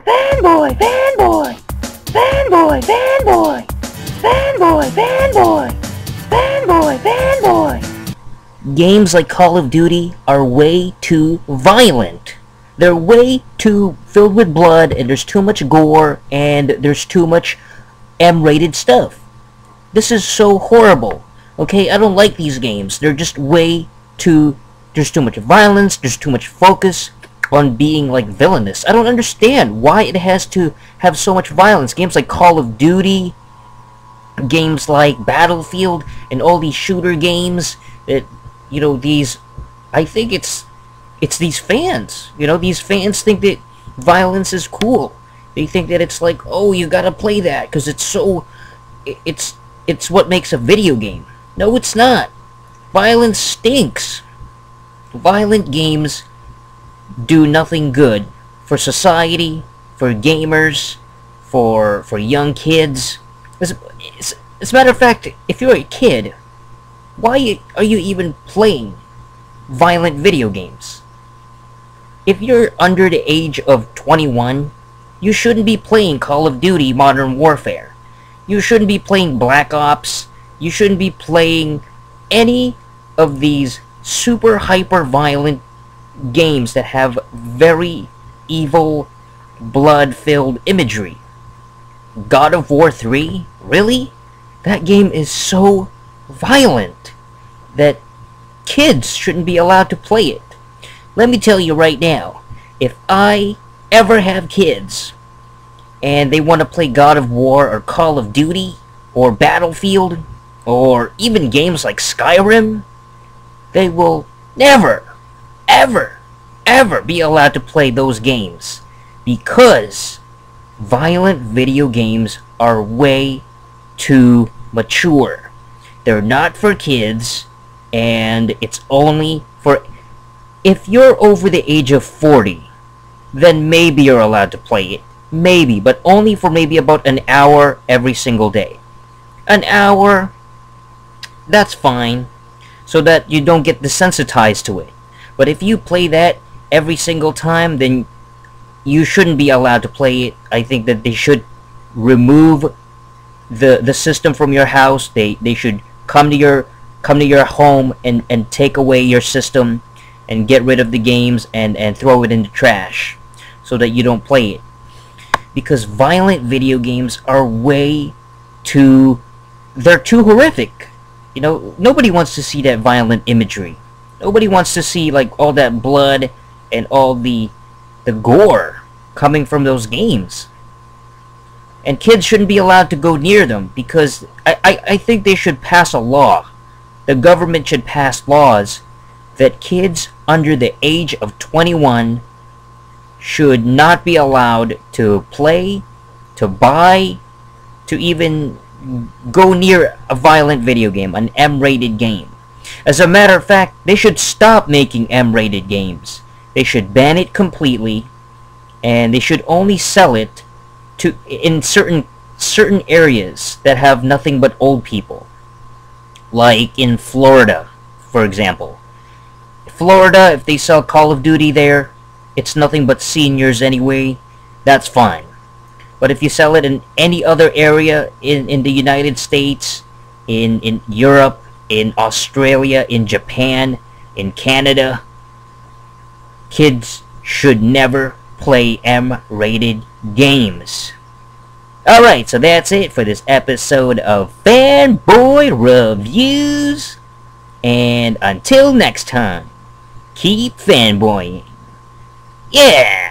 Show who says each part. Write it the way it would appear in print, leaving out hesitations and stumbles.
Speaker 1: Fanboy, fanboy, fanboy, fanboy, fanboy, fanboy, fanboy, fanboy. Games like Call of Duty are way too violent. They're way too filled with blood, and there's too much gore, and there's too much M-rated stuff. This is so horrible. Okay, I don't like these games. They're just way too... There's too much violence, there's too much focus on being, like, villainous. I don't understand why it has to have so much violence. Games like Call of Duty, games like Battlefield, and all these shooter games that, you know, these... I think it's these fans. You know, these fans think that violence is cool. They think that it's like, oh, you gotta play that, because it's so... It's what makes a video game. No, it's not. Violence stinks. Violent games do nothing good for society, for gamers, for young kids. As a matter of fact, if you're a kid, why are you even playing violent video games? If you're under the age of 21, you shouldn't be playing Call of Duty Modern Warfare. You shouldn't be playing Black Ops. You shouldn't be playing any of these super hyper violent games that have very evil, blood-filled imagery. God of War 3? Really? That game is so violent that kids shouldn't be allowed to play it. Let me tell you right now, if I ever have kids and they want to play God of War or Call of Duty or Battlefield or even games like Skyrim, they will never, ever, ever be allowed to play those games, because violent video games are way too mature. They're not for kids, and it's only for... If you're over the age of 40, then maybe you're allowed to play it. Maybe, but only for maybe about an hour every single day. An hour, that's fine, so that you don't get desensitized to it. But if you play that every single time, then you shouldn't be allowed to play it. I think that they should remove the system from your house. They should come to your home and take away your system and get rid of the games and throw it in the trash so that you don't play it. Because violent video games are way too... They're too horrific. You know, nobody wants to see that violent imagery. Nobody wants to see, like, all that blood and all the gore coming from those games. And kids shouldn't be allowed to go near them, because I think they should pass a law. The government should pass laws that kids under the age of 21 should not be allowed to play, to buy, to even go near a violent video game, an M-rated game. As a matter of fact, they should stop making M-rated games. They should ban it completely, and they should only sell it to in certain areas that have nothing but old people. Like in Florida, for example. Florida, if they sell Call of Duty there, it's nothing but seniors anyway. That's fine. But if you sell it in any other area in the United States, in Europe, in Australia, in Japan, in Canada, kids should never play M-rated games. Alright, so that's it for this episode of Fanboy Reviews. And until next time, keep fanboying. Yeah!